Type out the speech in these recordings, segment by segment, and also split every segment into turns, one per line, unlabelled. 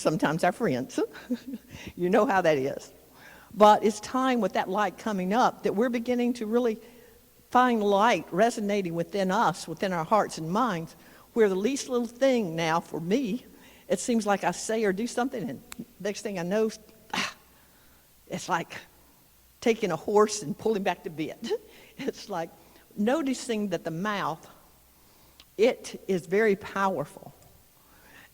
sometimes our friends. You know how that is. But it's time with that light coming up that we're beginning to really find light resonating within us, within our hearts and minds, where the least little thing now for me, it seems like I say or do something, and next thing I know, it's like taking a horse and pulling back the bit. It's like noticing that the mouth, it is very powerful.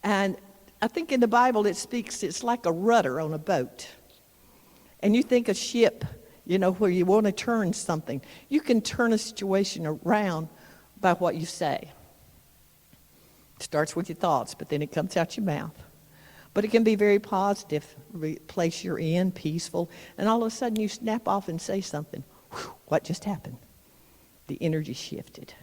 And I think in the Bible it speaks, it's like a rudder on a boat. And you think a ship, where you want to turn something. You can turn a situation around by what you say. It starts with your thoughts, but then it comes out your mouth. But it can be very positive, place you're in, peaceful, and all of a sudden you snap off and say something. Whew, what just happened? The energy shifted.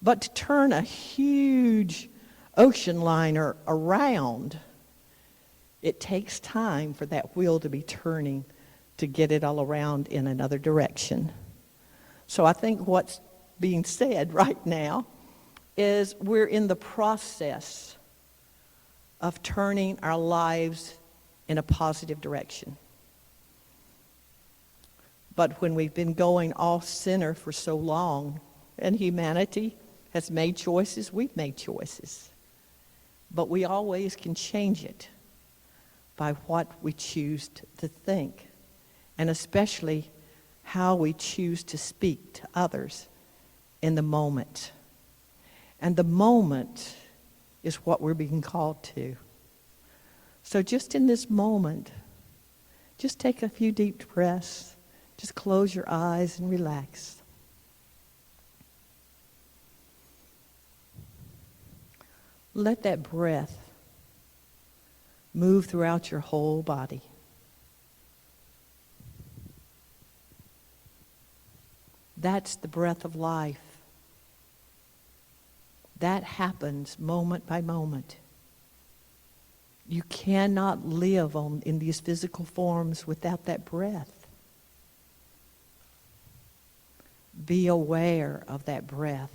But to turn a huge ocean liner around, it takes time for that wheel to be turning to get it all around in another direction. So I think what's being said right now is we're in the process of turning our lives in a positive direction. But when we've been going off center for so long, and humanity has made choices, we've made choices. But we always can change it by what we choose to think, and especially how we choose to speak to others in the moment. And the moment is what we're being called to. So just in this moment, just take a few deep breaths. Just close your eyes and relax. Let that breath move throughout your whole body. That's the breath of life. That happens moment by moment. You cannot live in these physical forms without that breath. Be aware of that breath.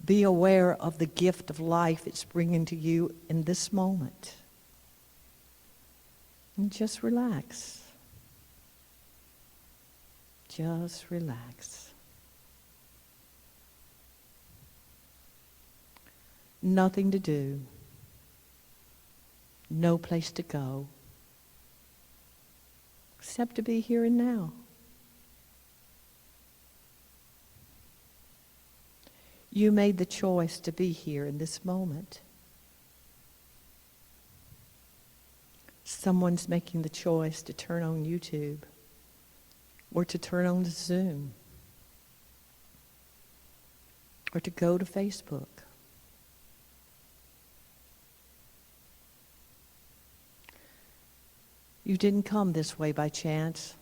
Be aware of the gift of life it's bringing to you in this moment. And just relax. Just relax. Nothing to do. No place to go. Except to be here and now. You made the choice to be here in this moment. Someone's making the choice to turn on YouTube or to turn on the Zoom or to go to Facebook. You didn't come this way by chance.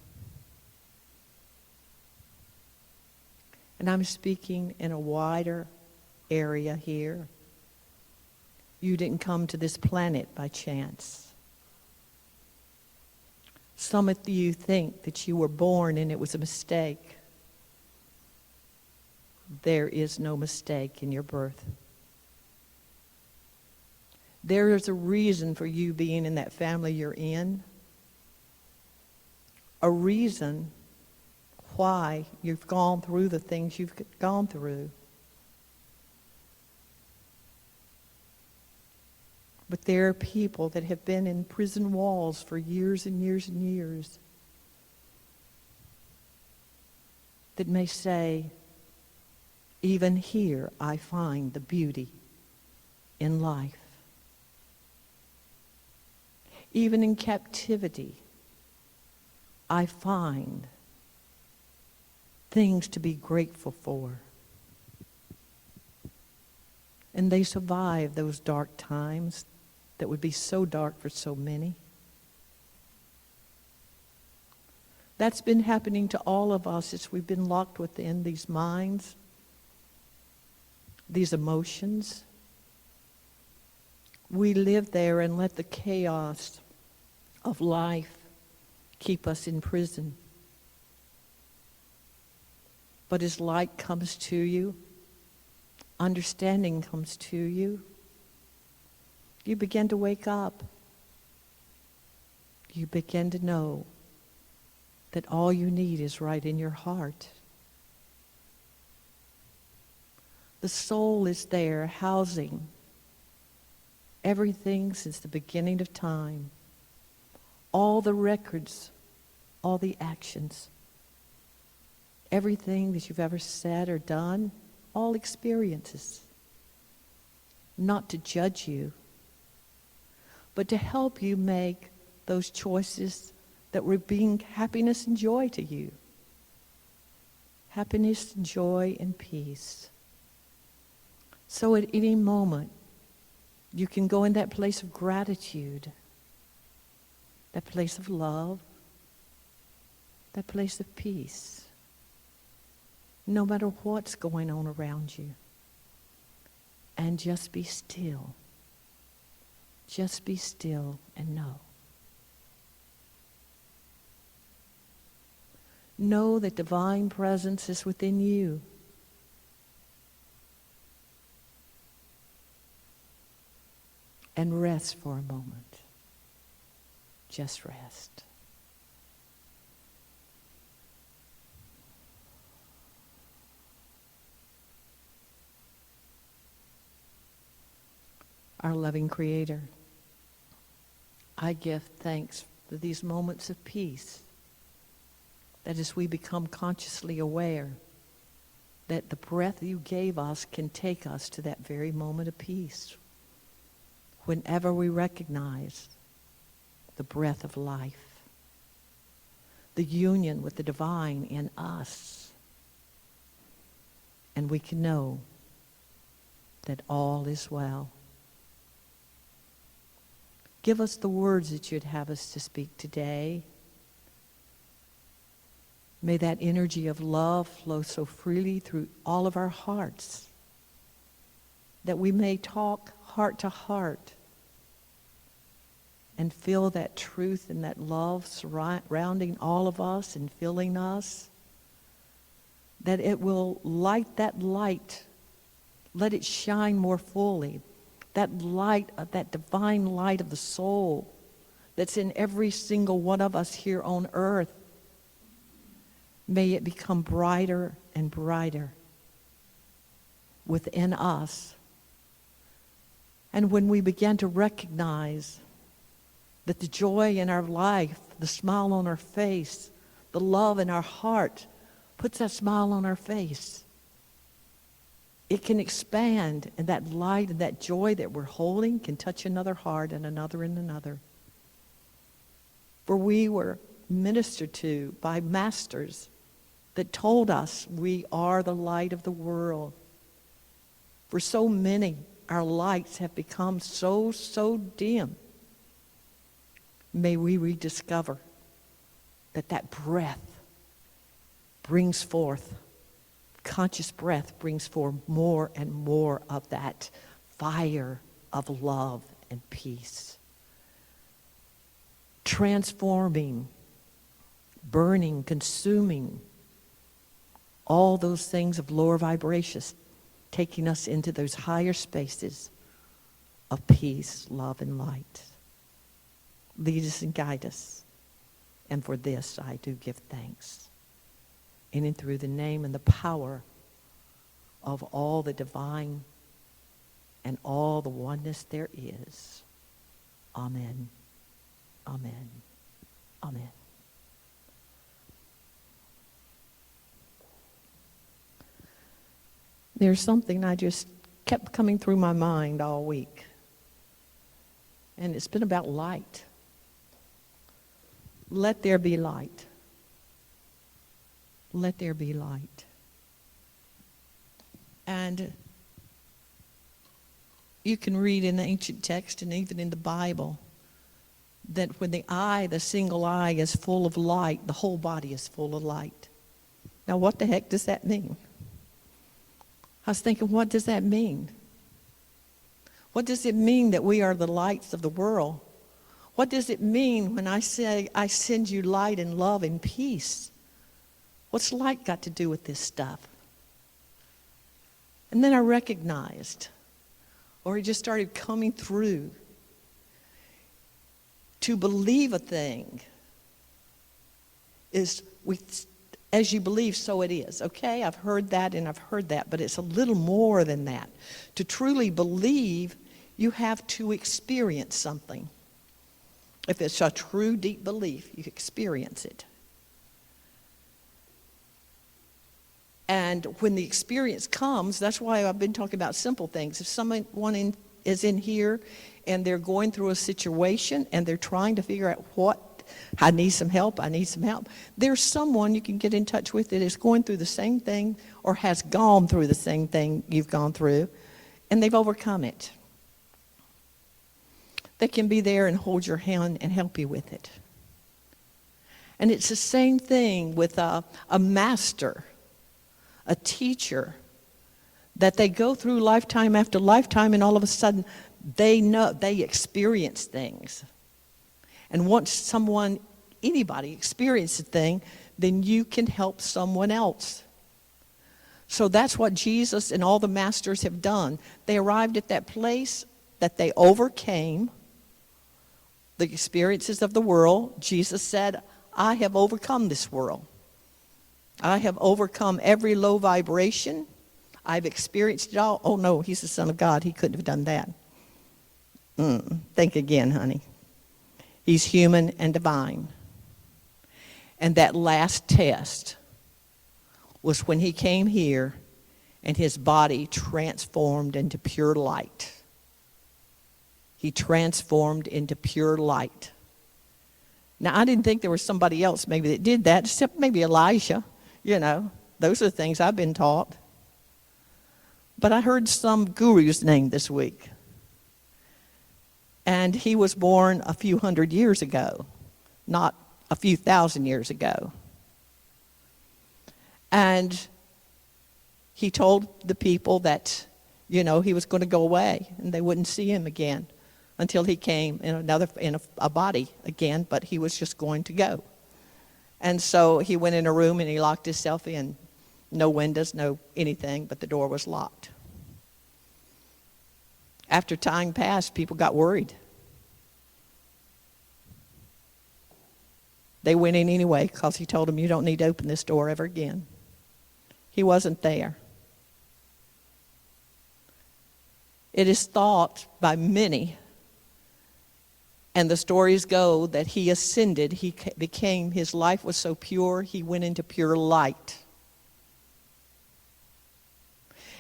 And I'm speaking in a wider area here. You didn't come to this planet by chance. Some of you think that you were born and it was a mistake. There is no mistake in your birth. There is a reason for you being in that family you're in. A reason why you've gone through the things you've gone through. But there are people that have been in prison walls for years and years and years that may say, even here I find the beauty in life. Even in captivity, I find things to be grateful for. And they survive those dark times that would be so dark for so many. That's been happening to all of us as we've been locked within these minds, these emotions. We live there and let the chaos of life keep us in prison. But as light comes to you, understanding comes to you, You begin to wake up. You begin to know that all you need is right in your heart. The soul is there housing everything since the beginning of time. All the records, all the actions, everything that you've ever said or done, all experiences. Not to judge you, but to help you make those choices that will bring happiness and joy to you. Happiness and joy and peace. So at any moment, you can go in that place of gratitude, that place of love, that place of peace, no matter what's going on around you. And just be still. Just be still and know. Know that divine presence is within you. And rest for a moment. Just rest. Our loving Creator, I give thanks for these moments of peace, that as we become consciously aware that the breath you gave us can take us to that very moment of peace. Whenever we recognize the breath of life, the union with the divine in us, and we can know that all is well. Give us the words that you'd have us to speak today. May that energy of love flow so freely through all of our hearts that we may talk heart to heart and feel that truth and that love surrounding all of us and filling us, that it will light that light, let it shine more fully, that light, that divine light of the soul that's in every single one of us here on earth. May it become brighter and brighter within us. And when we begin to recognize that the joy in our life, the smile on our face, the love in our heart puts that smile on our face, it can expand, and that light and that joy that we're holding can touch another heart and another and another. For we were ministered to by masters that told us we are the light of the world. For so many, our lights have become so dim. May we rediscover that breath brings forth, conscious breath brings forth more and more of that fire of love and peace. Transforming, burning, consuming all those things of lower vibrations, taking us into those higher spaces of peace, love, and light. Lead us and guide us. And for this I do give thanks. In and through the name and the power of all the divine and all the oneness there is. Amen. Amen. Amen. There's something I just kept coming through my mind all week. And it's been about light. Let there be light. Let there be light. And you can read in the ancient text and even in the Bible that when the eye, the single eye, is full of light, the whole body is full of light. Now, what the heck does that mean? I was thinking, what does that mean? What does it mean that we are the lights of the world? What does it mean when I say, I send you light and love and peace? What's light got to do with this stuff? And then I recognized, or it just started coming through, To believe a thing is, as you believe, so it is. Okay, I've heard that and I've heard that, but it's a little more than that. To truly believe, you have to experience something. If it's a true, deep belief, you experience it. And when the experience comes, that's why I've been talking about simple things. If someone is in here and they're going through a situation and they're trying to figure out I need some help, there's someone you can get in touch with that is going through the same thing or has gone through the same thing you've gone through, and they've overcome it. They can be there and hold your hand and help you with it. And it's the same thing with a master, a teacher, that they go through lifetime after lifetime, and all of a sudden they experience things. And once anybody experiences a thing, then you can help someone else. So that's what Jesus and all the masters have done. They arrived at that place that they overcame the experiences of the world. Jesus said, I have overcome this world. I have overcome every low vibration. I've experienced it all. Oh no, he's the Son of God. He couldn't have done that. Think again, honey. He's human and divine. And that last test was when he came here and his body transformed into pure light. He transformed into pure light. Now, I didn't think there was somebody else maybe that did that, except maybe Elijah. You know, those are the things I've been taught. But I heard some guru's name this week. And he was born a few hundred years ago, not a few thousand years ago. And he told the people that, he was going to go away and they wouldn't see him again until he came in a body again, but he was just going to go. And so he went in a room and he locked himself in. No windows, no anything, but the door was locked. After time passed, people got worried. They went in anyway because he told them, you don't need to open this door ever again. He wasn't there. It is thought by many, and the stories go, that he ascended, his life was so pure, he went into pure light.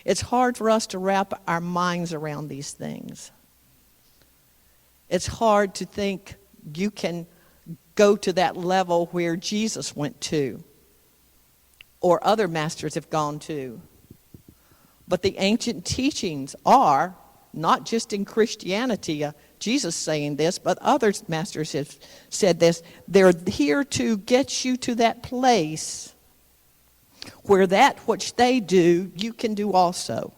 It's hard for us to wrap our minds around these things. It's hard to think you can go to that level where Jesus went to, or other masters have gone to. But the ancient teachings are, not just in Christianity, Jesus saying this, but other masters have said this, they're here to get you to that place where that which they do, you can do also.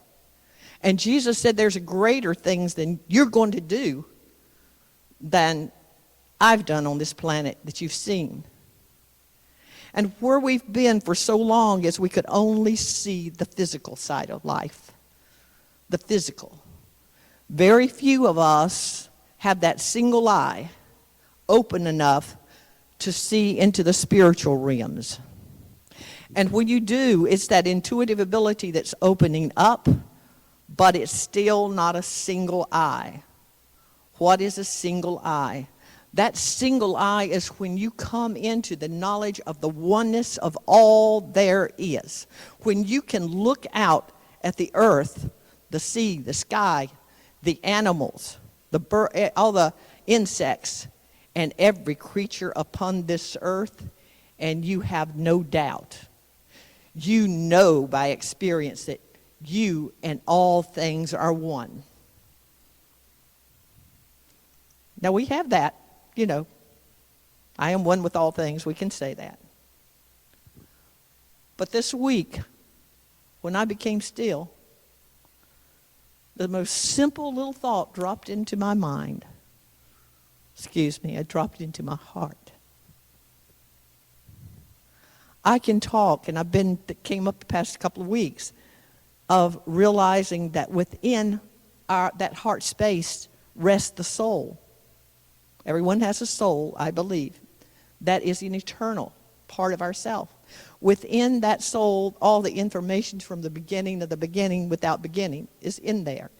And Jesus said there's greater things than you're going to do than I've done on this planet that you've seen. And where we've been for so long is we could only see the physical side of life. The physical. Very few of us have that single eye open enough to see into the spiritual realms. And when you do, it's that intuitive ability that's opening up, but it's still not a single eye. What is a single eye? That single eye is when you come into the knowledge of the oneness of all there is. When you can look out at the earth, the sea, the sky, the animals, all the insects, and every creature upon this earth, and you have no doubt. You know by experience that you and all things are one. Now we have that, I am one with all things, we can say that. But this week, when I became still, the most simple little thought dropped into my mind. It dropped into my heart. I can talk, and came up the past couple of weeks, of realizing that within that heart space rests the soul. Everyone has a soul, I believe. That is an eternal part of ourself. Within that soul, all the information from the beginning of the beginning without beginning is in there.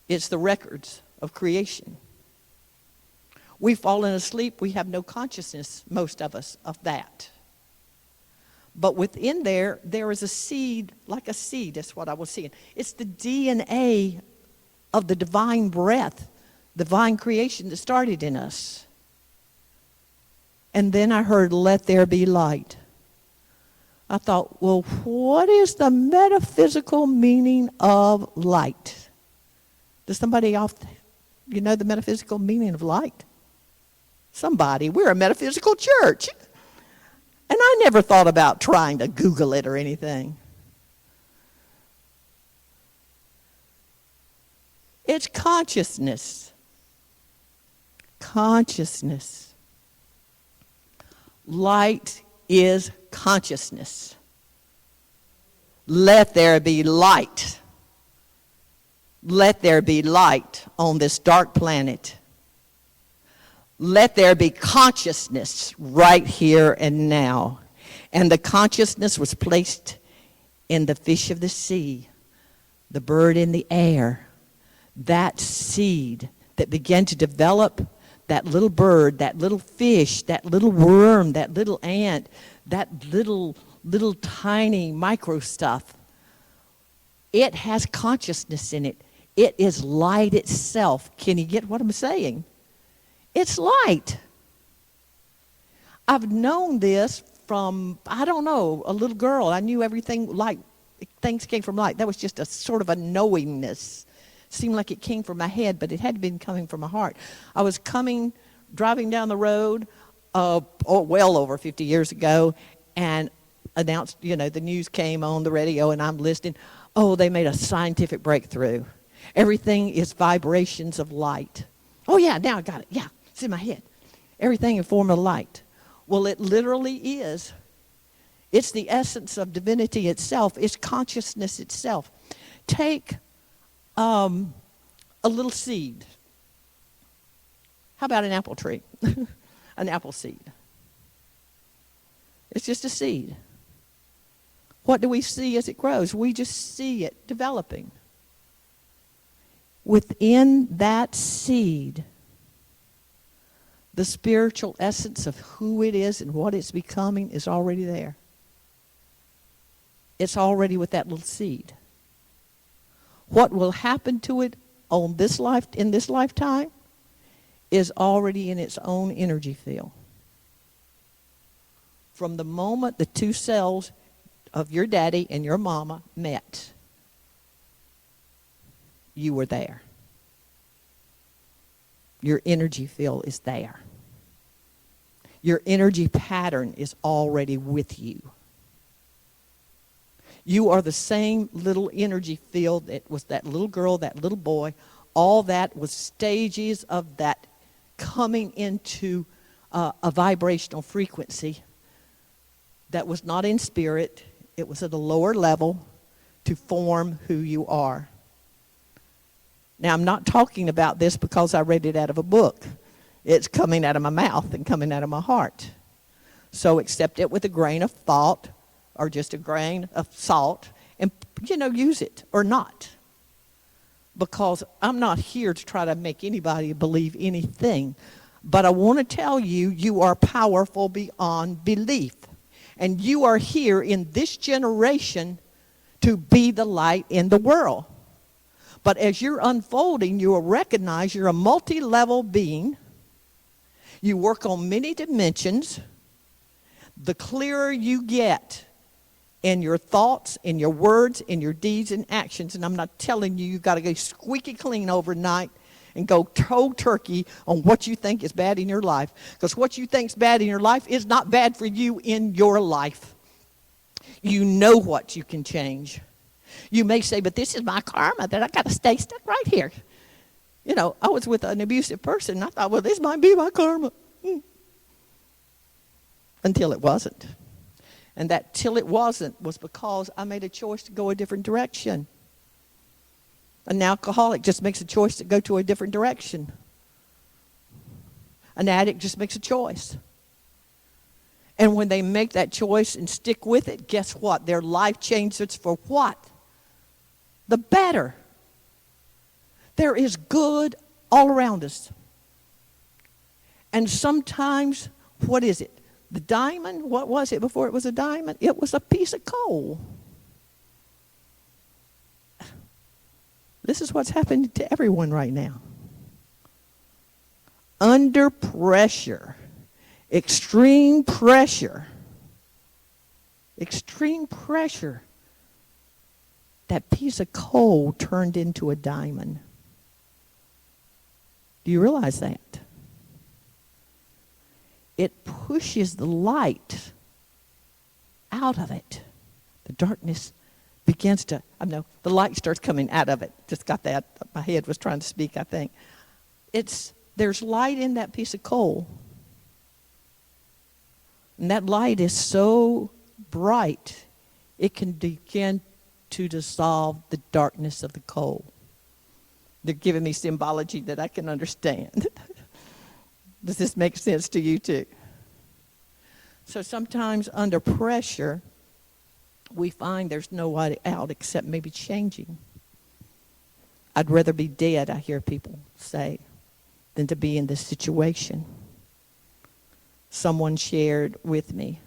It's the records of creation. We've fallen asleep. We have no consciousness, most of us, of that. But within there is a seed, like a seed. That's what I was seeing. It's the DNA of the divine breath, divine creation that started in us. And then I heard, let there be light. I thought, well, what is the metaphysical meaning of light? Does somebody know the metaphysical meaning of light? Somebody. We're a metaphysical church. And I never thought about trying to Google it or anything. It's consciousness. Consciousness. Light is consciousness. Let there be light. Let there be light on this dark planet. Let there be consciousness right here and now. And the consciousness was placed in the fish of the sea, the bird in the air. That seed that began to develop, that little bird, that little fish, that little worm, that little ant, that little tiny micro stuff. It has consciousness in it. It is light itself. Can you get what I'm saying? It's light. I've known this from, I don't know, a little girl. I knew everything, like, things came from light. That was just a sort of a knowingness. Seemed like it came from my head, but it had been coming from my heart. I was driving down the road, well over 50 years ago, and announced, the news came on the radio, and I'm listening. Oh, they made a scientific breakthrough. Everything is vibrations of light. Oh, yeah, now I got it. Yeah, it's in my head. Everything in form of light. Well, it literally is. It's the essence of divinity itself. It's consciousness itself. Take a little seed. How about an apple tree? An apple seed. It's just a seed. What do we see as it grows? We just see it developing. Within that seed, the spiritual essence of who it is and what it's becoming is already there. It's already with that little seed. What will happen to it in this lifetime is already in its own energy field. From the moment the two cells of your daddy and your mama met, you were there. Your energy field is there. Your energy pattern is already with you. You are the same little energy field that was that little girl, that little boy. All that was stages of that coming into a vibrational frequency that was not in spirit. It was at a lower level to form who you are. Now, I'm not talking about this because I read it out of a book. It's coming out of my mouth and coming out of my heart. So accept it with a grain of thought or just a grain of salt and, use it or not. Because I'm not here to try to make anybody believe anything. But I want to tell you, you are powerful beyond belief. And you are here in this generation to be the light in the world. But as you're unfolding, you will recognize you're a multi-level being. You work on many dimensions. The clearer you get in your thoughts, in your words, in your deeds and actions, and I'm not telling you got to go squeaky clean overnight and go cold turkey on what you think is bad in your life. Because what you think is bad in your life is not bad for you in your life. You know what you can change. You may say, but this is my karma that I got to stay stuck right here. I was with an abusive person, and I thought, well, this might be my karma. Until it wasn't. And that till it wasn't was because I made a choice to go a different direction. An alcoholic just makes a choice to go to a different direction. An addict just makes a choice. And when they make that choice and stick with it, guess what? Their life changes for what? The better. There is good all around us. And sometimes, what is it? The diamond, what was it before it was a diamond? It was a piece of coal. This is what's happening to everyone right now. Under pressure, extreme pressure, that piece of coal turned into a diamond. Do you realize that? It pushes the light out of it. The darkness begins to, the light starts coming out of it. Just got that. My head was trying to speak, I think. There's light in that piece of coal. And that light is so bright, it can begin to dissolve the darkness of the coal. They're giving me symbology that I can understand. Does this make sense to you too? So sometimes under pressure, we find there's no way out except maybe changing. I'd rather be dead, I hear people say, than to be in this situation. Someone shared with me,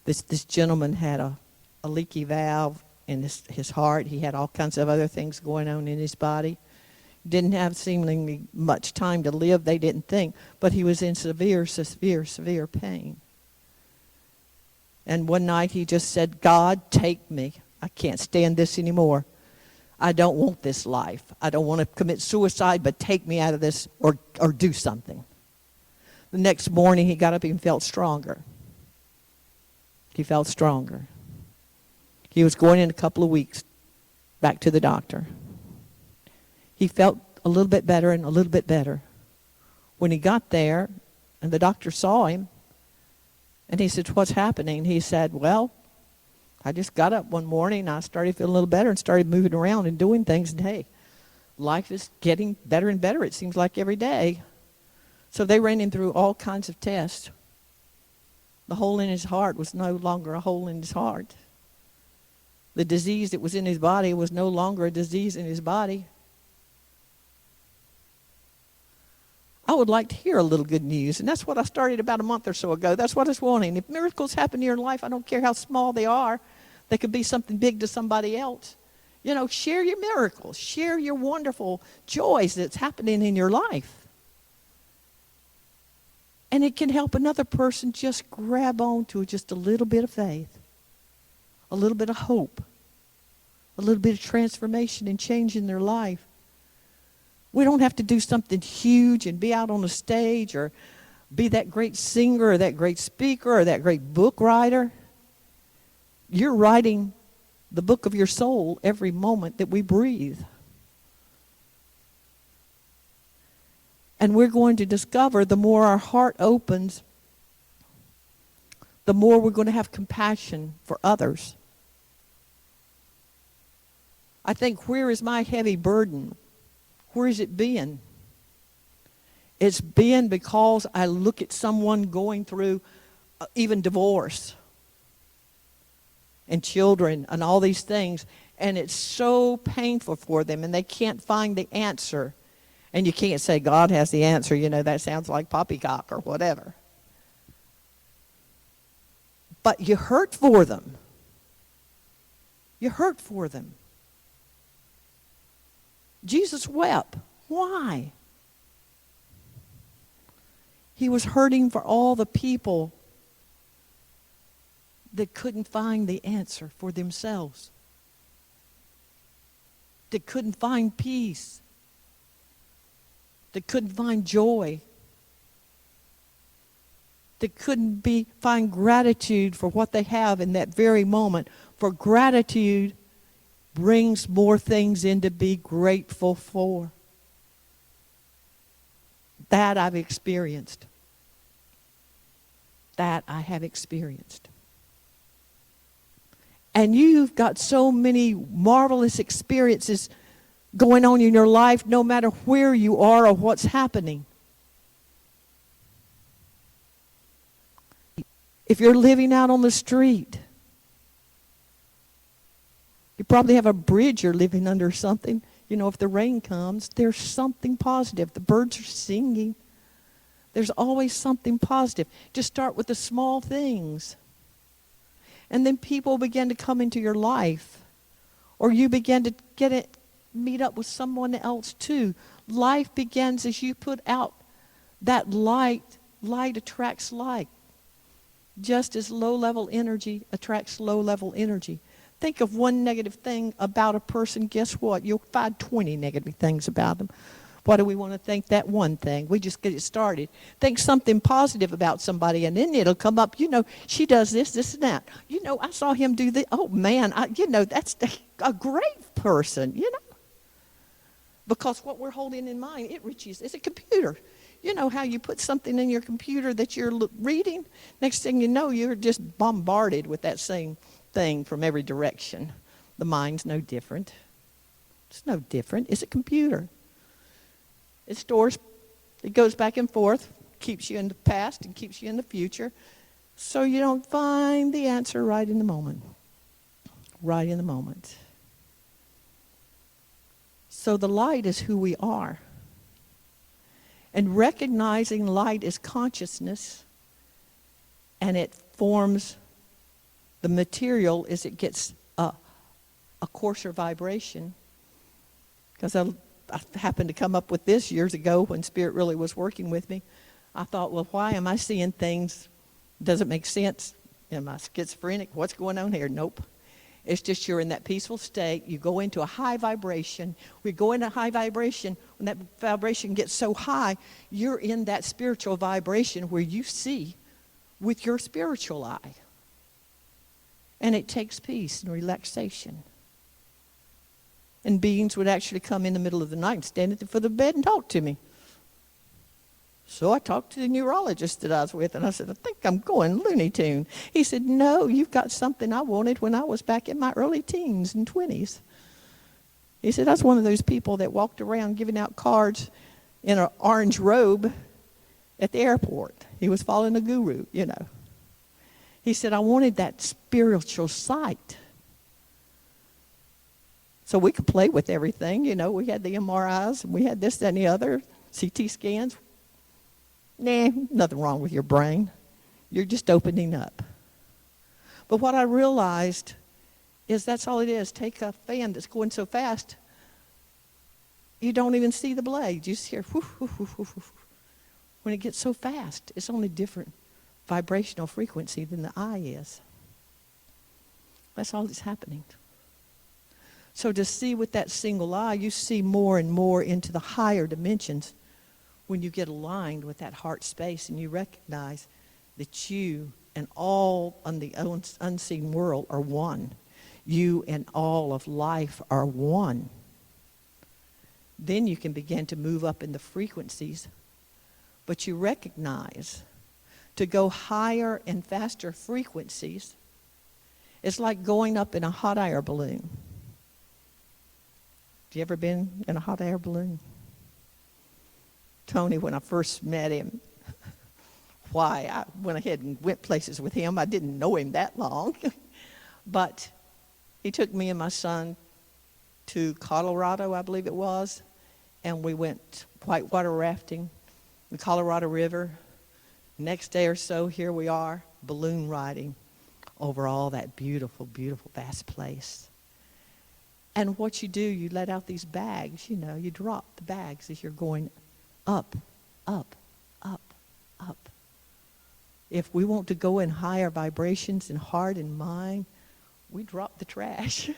this gentleman had a leaky valve in his heart. He had all kinds of other things going on in his body. Didn't have seemingly much time to live, they didn't think, but he was in severe pain. And one night he just said, God, take me. I can't stand this anymore. I don't want this life. I don't want to commit suicide, but take me out of this or do something. The next morning he got up and felt stronger. He felt stronger. He was going in a couple of weeks back to the doctor. He felt a little bit better and a little bit better. When he got there and the doctor saw him and he said, what's happening? He said, well, I just got up one morning and I started feeling a little better and started moving around and doing things. And hey, life is getting better and better, it seems like, every day. So they ran him through all kinds of tests. The hole in his heart was no longer a hole in his heart. The disease that was in his body was no longer a disease in his body. I would like to hear a little good news, and that's what I started about a month or so ago. That's what I was wanting. If miracles happen in your life, I don't care how small they are. They could be something big to somebody else. Share your miracles. Share your wonderful joys that's happening in your life. And it can help another person just grab on to just a little bit of faith, a little bit of hope, a little bit of transformation and change in their life. We don't have to do something huge and be out on a stage or be that great singer or that great speaker or that great book writer. You're writing the book of your soul every moment that we breathe. And we're going to discover the more our heart opens, the more we're going to have compassion for others. I think, where is my heavy burden? Where has it been? It's been because I look at someone going through even divorce and children and all these things, and it's so painful for them, and they can't find the answer. And you can't say God has the answer, that sounds like poppycock or whatever. But you hurt for them. You hurt for them. Jesus wept. Why? He was hurting for all the people that couldn't find the answer for themselves, that couldn't find peace, that couldn't find joy, that couldn't find gratitude for what they have in that very moment. For gratitude brings more things in to be grateful for. That I've experienced. That I have experienced. And you've got so many marvelous experiences going on in your life, no matter where you are or what's happening. If you're living out on the street, you probably have a bridge you're living under or something. You know, if the rain comes, there's something positive. The birds are singing. There's always something positive. Just start with the small things. And then people begin to come into your life. Or you begin to meet up with someone else too. Life begins as you put out that light. Light attracts light. Just as low-level energy attracts low-level energy. Think of one negative thing about a person. Guess what? You'll find 20 negative things about them. Why do we want to think that one thing? We just get it started. Think something positive about somebody, and then it'll come up. You know, she does this, this, and that. You know, I saw him do this. Oh, man, that's a great person, you know. Because what we're holding in mind, it reaches. It's a computer. You know how you put something in your computer that you're reading? Next thing you know, you're just bombarded with that same thing from every direction. The mind's no different. It's no different. It's a computer. It stores, it goes back and forth, keeps you in the past and keeps you in the future. So you don't find the answer right in the moment. Right in the moment. So the light is who we are. And recognizing light is consciousness, and it forms the material as it gets a coarser vibration. Because I happened to come up with this years ago when Spirit really was working with me. I thought, well, why am I seeing things? Doesn't make sense. Am I schizophrenic? What's going on here? Nope. It's just you're in that peaceful state. You go into a high vibration. We go into high vibration. When that vibration gets so high, you're in that spiritual vibration where you see with your spiritual eye. And it takes peace and relaxation. And beings would actually come in the middle of the night and stand at the foot of the bed and talk to me. So I talked to the neurologist that I was with, and I said, I think I'm going Looney Tune. He said, no, you've got something I wanted when I was back in my early teens and 20s. He said, I was one of those people that walked around giving out cards in an orange robe at the airport. He was following a guru, you know. He said, I wanted that spiritual sight. So we could play with everything, you know. We had the MRIs, and we had this, that, and the other, CT scans. Nah, nothing wrong with your brain. You're just opening up. But what I realized is that's all it is. Take a fan that's going so fast, you don't even see the blade. You just hear whoof, whoof, whoof, whoof, whoof. When it gets so fast, it's on a different vibrational frequency than the eye is. That's all that's happening. So to see with that single eye, you see more and more into the higher dimensions when you get aligned with that heart space and you recognize that you and all on the unseen world are one. You and all of life are one. Then you can begin to move up in the frequencies. But you recognize to go higher and faster frequencies, it's like going up in a hot air balloon. Have you ever been in a hot air balloon? Tony, when I first met him, why, I went ahead and went places with him. I didn't know him that long. But he took me and my son to Colorado, I believe it was, and we went whitewater rafting, the Colorado River. Next day or so, here we are, balloon riding over all that beautiful, beautiful, vast place. And what you do, you let out these bags, you know, you drop the bags as you're going up, up, up, up. If we want to go in higher vibrations in heart and mind, we drop the trash.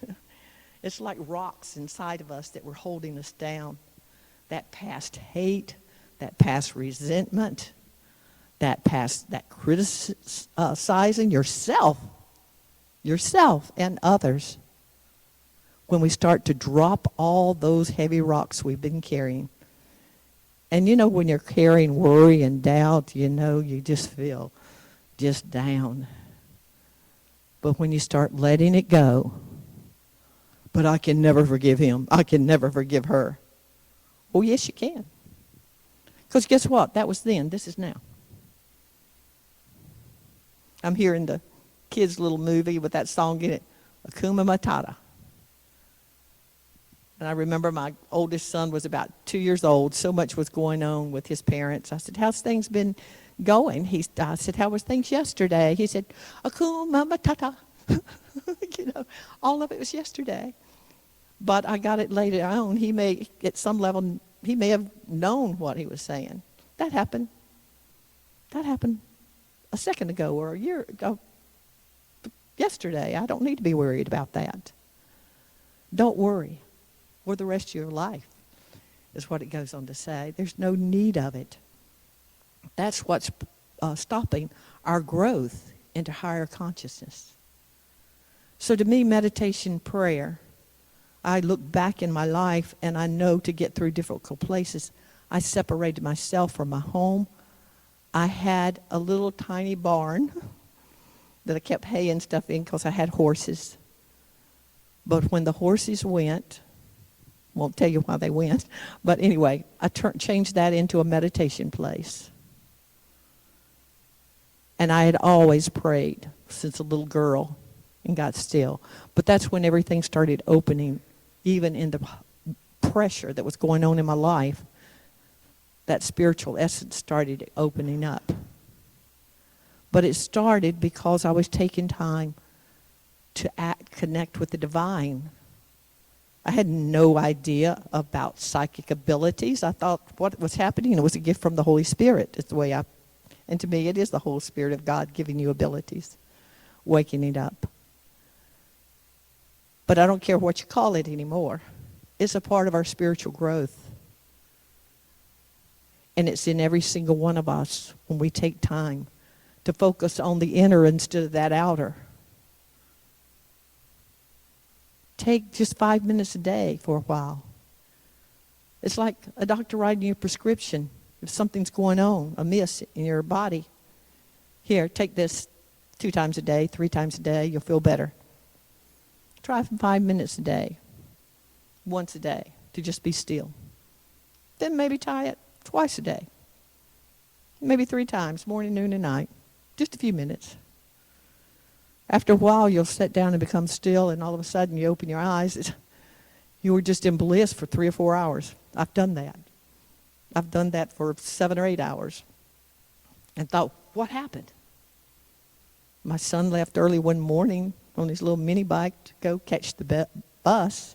It's like rocks inside of us that were holding us down. That past hate, that past resentment, that criticizing yourself and others. When we start to drop all those heavy rocks we've been carrying. And you know, when you're carrying worry and doubt, you know, you just feel just down. But when you start letting it go, but I can never forgive him. I can never forgive her. Oh, yes, you can. Because guess what? That was then. This is now. I'm hearing the kids' little movie with that song in it, Akuma Matata. And I remember my oldest son was about 2 years old. So much was going on with his parents. I said, how's things been going? I said, how was things yesterday? He said, Akuma Matata. You know, all of it was yesterday. But I got it later on. He may, at some level, he may have known what he was saying. That happened. That happened a second ago or a year ago. Yesterday. I don't need to be worried about that. Don't worry. For the rest of your life, is what it goes on to say. There's no need of it. That's what's stopping our growth into higher consciousness. So to me, meditation, prayer, I look back in my life and I know to get through difficult places, I separated myself from my home. I had a little tiny barn that I kept hay and stuff in because I had horses. But when the horses went, won't tell you why they went. But anyway, I changed that into a meditation place. And I had always prayed since a little girl and got still. But that's when everything started opening, even in the pressure that was going on in my life. That spiritual essence started opening up. But it started because I was taking time to connect with the divine. I had no idea about psychic abilities. I thought what was happening, it was a gift from the Holy Spirit. It's the way and to me it is the Holy Spirit of God giving you abilities, waking it up. But I don't care what you call it anymore. It's a part of our spiritual growth. And it's in every single one of us when we take time to focus on the inner instead of that outer. Take just 5 minutes a day for a while. It's like a doctor writing you a prescription. If something's going on, amiss in your body, here, take this 2 times a day, 3 times a day, you'll feel better. Try for 5 minutes a day, once a day, to just be still. Then maybe try it twice a day. Maybe 3 times, morning, noon, and night. Just a few minutes. After a while, you'll sit down and become still, and all of a sudden you open your eyes. You were just in bliss for 3 or 4 hours. I've done that. I've done that for 7 or 8 hours. And thought, what happened? My son left early one morning on his little mini bike to go catch the bus.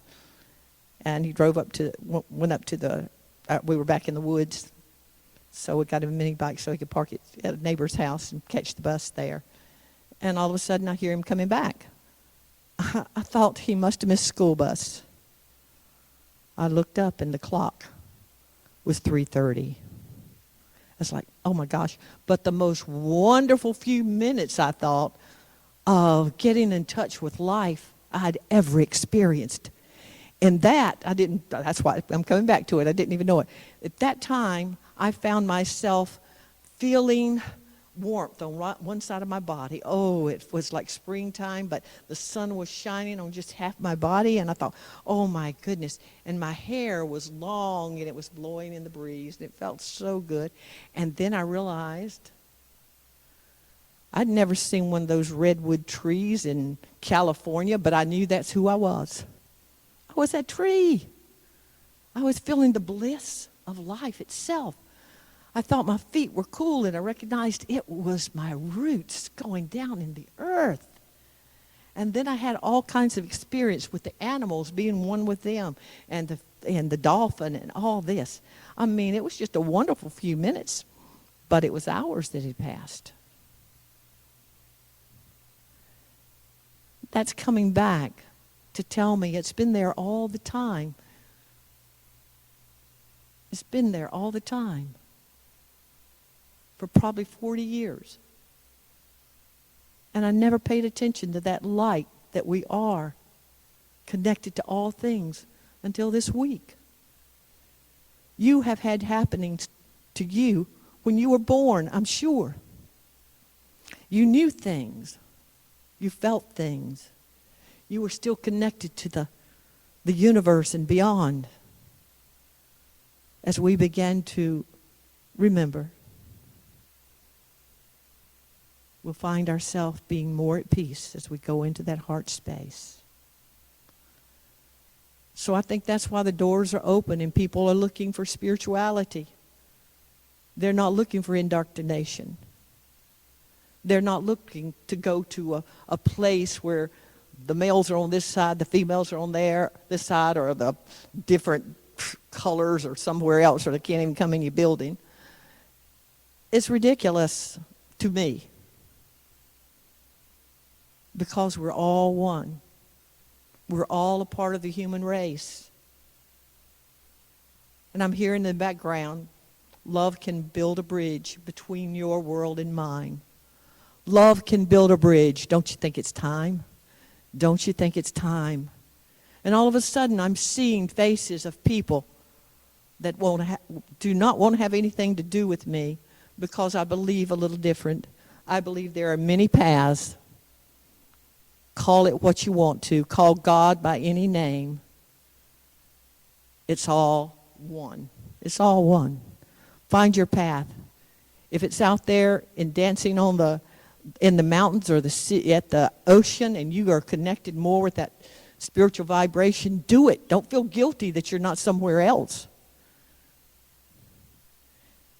And he drove went up to the, we were back in the woods. So we got him a mini bike so he could park it at a neighbor's house and catch the bus there. And all of a sudden, I hear him coming back. I thought he must have missed school bus. I looked up, and the clock was 3:30. I was like, oh, my gosh. But the most wonderful few minutes, I thought, of getting in touch with life I had ever experienced. And that's why I'm coming back to it. I didn't even know it. At that time, I found myself feeling warmth on one side of my body. Oh, it was like springtime, but the sun was shining on just half my body, and I thought, oh my goodness. And my hair was long, and it was blowing in the breeze, and it felt so good. And then I realized I'd never seen one of those redwood trees in California, but I knew that's who I was. I was that tree. I was feeling the bliss of life itself. I thought my feet were cool, and I recognized it was my roots going down in the earth. And then I had all kinds of experience with the animals, being one with them, and the dolphin and all this. I mean, it was just a wonderful few minutes, but it was hours that had passed. That's coming back to tell me it's been there all the time. It's been there all the time. For probably 40 years. And I never paid attention to that light that we are connected to all things until this week. You have had happenings to you when you were born, I'm sure. You knew things. You felt things. You were still connected to the universe and beyond. As we began to remember. we'll find ourselves being more at peace as we go into that heart space. So I think that's why the doors are open and people are looking for spirituality. They're not looking for indoctrination. They're not looking to go to a place where the males are on this side, the females are on this side, or the different colors or somewhere else, or they can't even come in your building. It's ridiculous to me because we're all one. We're all a part of the human race. And I'm hearing in the background, love can build a bridge between your world and mine. Love can build a bridge. Don't you think it's time? Don't you think it's time? And all of a sudden, I'm seeing faces of people that do not want to have anything to do with me because I believe a little different. I believe there are many paths. Call it what you want to. Call God by any name. It's all one. It's all one. Find your path. If it's out there in dancing in the mountains or the sea, at the ocean, and you are connected more with that spiritual vibration, do it. Don't feel guilty that you're not somewhere else.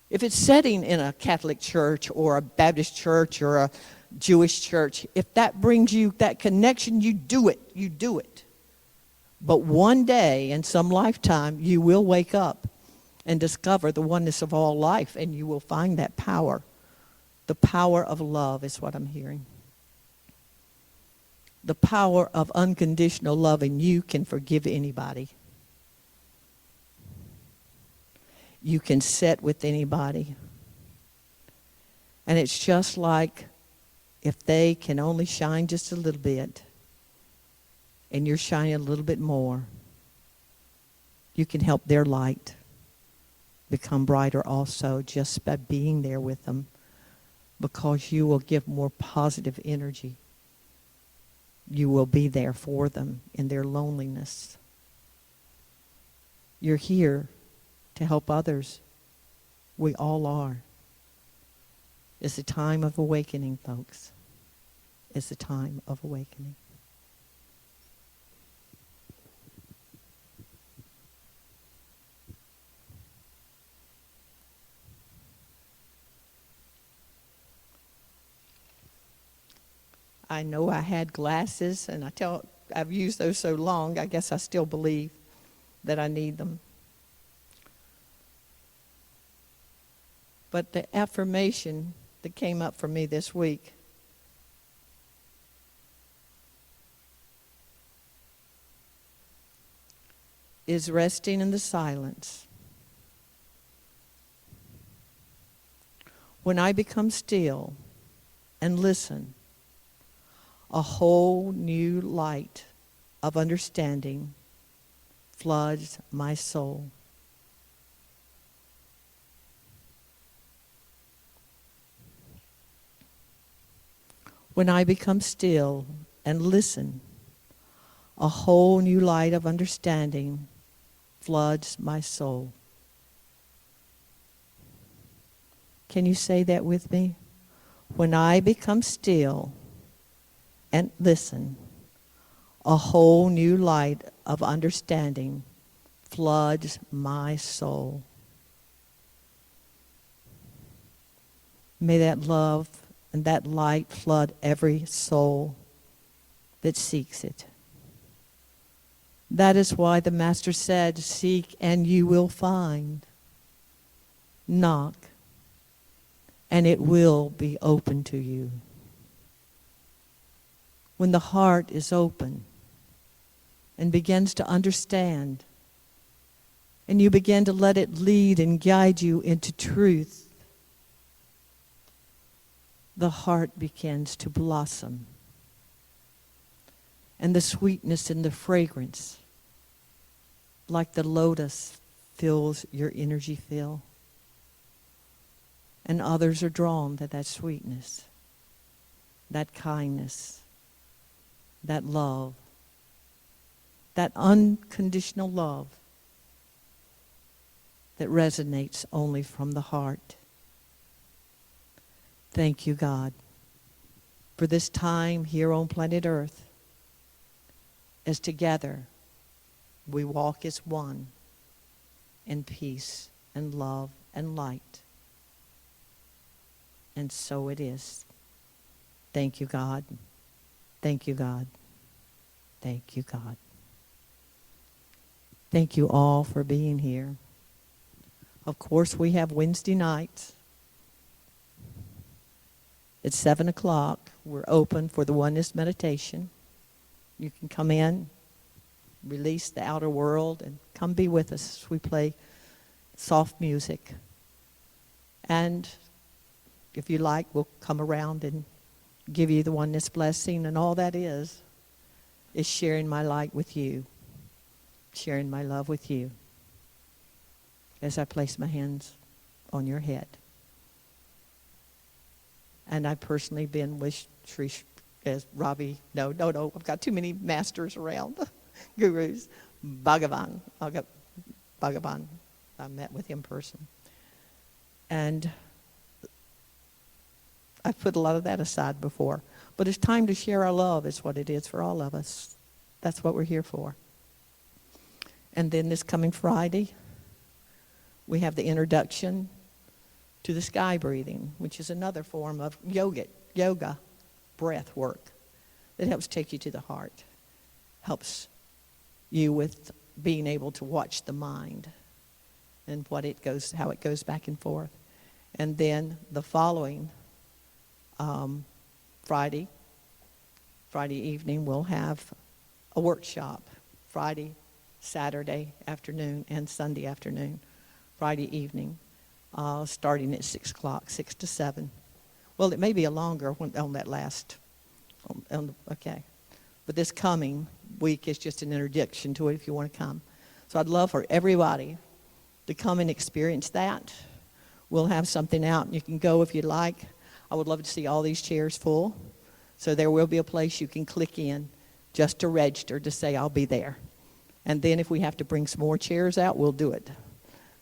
If it's setting in a Catholic church or a Baptist church or a Jewish church, if that brings you that connection, you do it. You do it. But one day in some lifetime, you will wake up and discover the oneness of all life, and you will find that power. The power of love is what I'm hearing. The power of unconditional love, and you can forgive anybody. You can sit with anybody. And it's just like if they can only shine just a little bit, and you're shining a little bit more, you can help their light become brighter also just by being there with them, because you will give more positive energy. You will be there for them in their loneliness. You're here to help others. We all are. It's a time of awakening, folks. It's a time of awakening. I know I had glasses, and I've used those so long, I guess I still believe that I need them. But the affirmation that came up for me this week is resting in the silence. When I become still and listen, a whole new light of understanding floods my soul. When I become still and listen, a whole new light of understanding floods my soul. Can you say that with me? When I become still and listen, a whole new light of understanding floods my soul. May that love and that light flood every soul that seeks it. That is why the Master said, seek and you will find. Knock and it will be open to you. When the heart is open and begins to understand, and you begin to let it lead and guide you into truth, the heart begins to blossom. And the sweetness and the fragrance, like the lotus, fills your energy field. And others are drawn to that sweetness, that kindness, that love, that unconditional love that resonates only from the heart. Thank you, God. for this time here on planet Earth, as together we walk as one in peace and love and light. And so it is. Thank you, God. Thank you, God. Thank you, God. Thank you all for being here. Of course, we have Wednesday nights at 7 o'clock. We're open for the Oneness Meditation. You can come in, release the outer world, and come be with us as we play soft music. And if you like, we'll come around and give you the Oneness blessing. And all that is sharing my light with you, sharing my love with you as I place my hands on your head. And I've personally been with Shri, as Robbie, no, I've got too many masters around, gurus, Bhagavan, I met with him personally. And I've put a lot of that aside before. But it's time to share our love is what it is for all of us. That's what we're here for. And then this coming Friday, we have the introduction to the sky breathing, which is another form of yoga, breath work that helps take you to the heart, helps you with being able to watch the mind and how it goes back and forth. And then the following Friday evening, we'll have a workshop. Friday, Saturday afternoon, and Sunday afternoon. Friday evening, starting at 6 o'clock, 6 to 7. Well, it may be a longer one on that last. Okay. But this coming week is just an introduction to it if you want to come. So I'd love for everybody to come and experience that. We'll have something out, and you can go if you'd like. I would love to see all these chairs full. So there will be a place you can click in just to register to say, I'll be there. And then if we have to bring some more chairs out, we'll do it.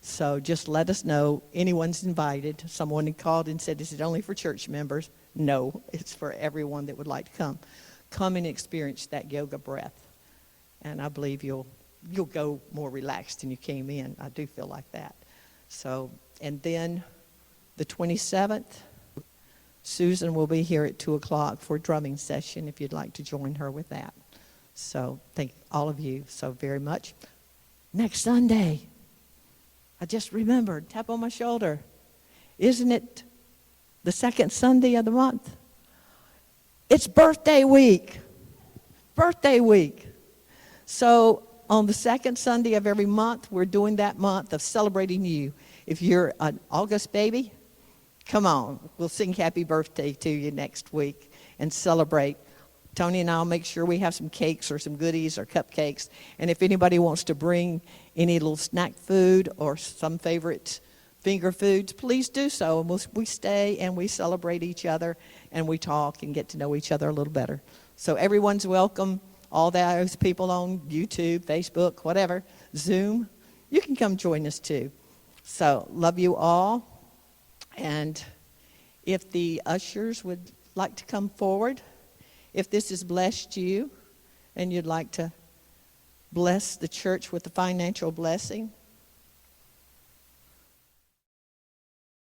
So just let us know. Anyone's invited. Someone had called and said, is it only for church members? No, it's for everyone that would like to come. Come and experience that yoga breath. And I believe you'll go more relaxed than you came in. I do feel like that. So, and then the 27th, Susan will be here at 2 o'clock for a drumming session if you'd like to join her with that. So thank all of you so very much. Next Sunday, I just remembered, tap on my shoulder. Isn't it the second Sunday of the month? It's birthday week. Birthday week. So on the second Sunday of every month, we're doing that month of celebrating you. If you're an August baby, come on. We'll sing happy birthday to you next week and celebrate. Tony and I will make sure we have some cakes or some goodies or cupcakes. And if anybody wants to bring any little snack food or some favorite finger foods, please do so. And we stay and we celebrate each other and we talk and get to know each other a little better. So everyone's welcome. All those people on YouTube, Facebook, whatever, Zoom, you can come join us too. So love you all. And if the ushers would like to come forward, if this has blessed you and you'd like to bless the church with a financial blessing,